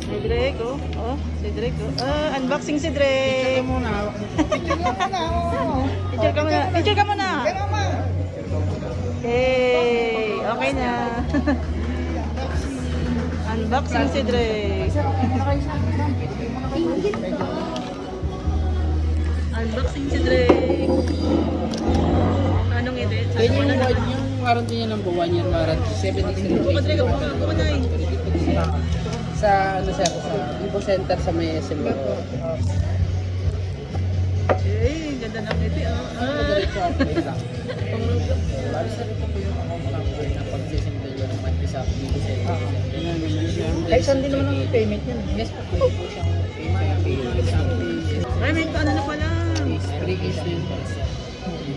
Si Drake, oh. Oh, si Drake, oh. Unboxing si Drake. Picture muna. Picture muna. Picture ka muna. Picture ka muna. Kaya ma. Hey, okay na. Unboxing si Drake. Unboxing si Drake. Anong edit? Then yung warranty niya ng 1 year warranty. 7 days Buka Drake, buka na eh. sa ano sir, sa Info Center sa may SM Baco. Eh, ganda ng ngiti, oh. Diretso update lang. Bali sir, ito po yung number na pag-simple yung monthly sa Info Center. Ay, saan din naman ang payment yun? Yes po, pwede po siyang payment. Ay, may ano na pala. 3 keys na yun po.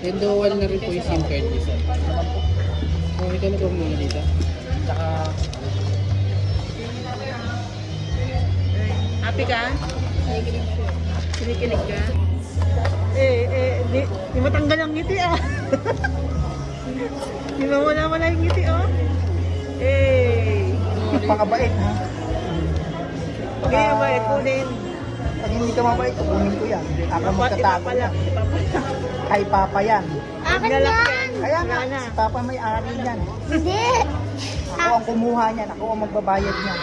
Then dual na rin po yung SIM card niya sir. So, ito na po muna dito. Tsaka, Happy ka? Kinikilig ka? Di matanggal ang ngiti, ah. Di ba wala yung ngiti, oh? Pakabait ha. Okay, mabait po din. Pag hindi ka mabait, kukunin ko yan. Ako magtatago yan. Kay Papa yan. Akin yan! Kaya nga, si Papa may ari yan. Hindi! Ako ang kumuha niyan. Ako ang magbabayad niyan.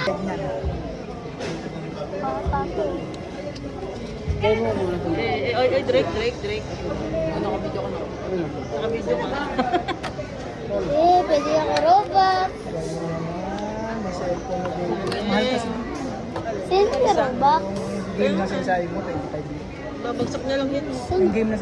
kaya mo muna ito. Drake. Ano ka video ka na? Nakabidyo ka. Pwede ako robot. Ayan, may cellphone na din. Mahal kasi. Sino na robot? Yung game na sinasabi mo, 25. Babagsak na lang yan. Yung game na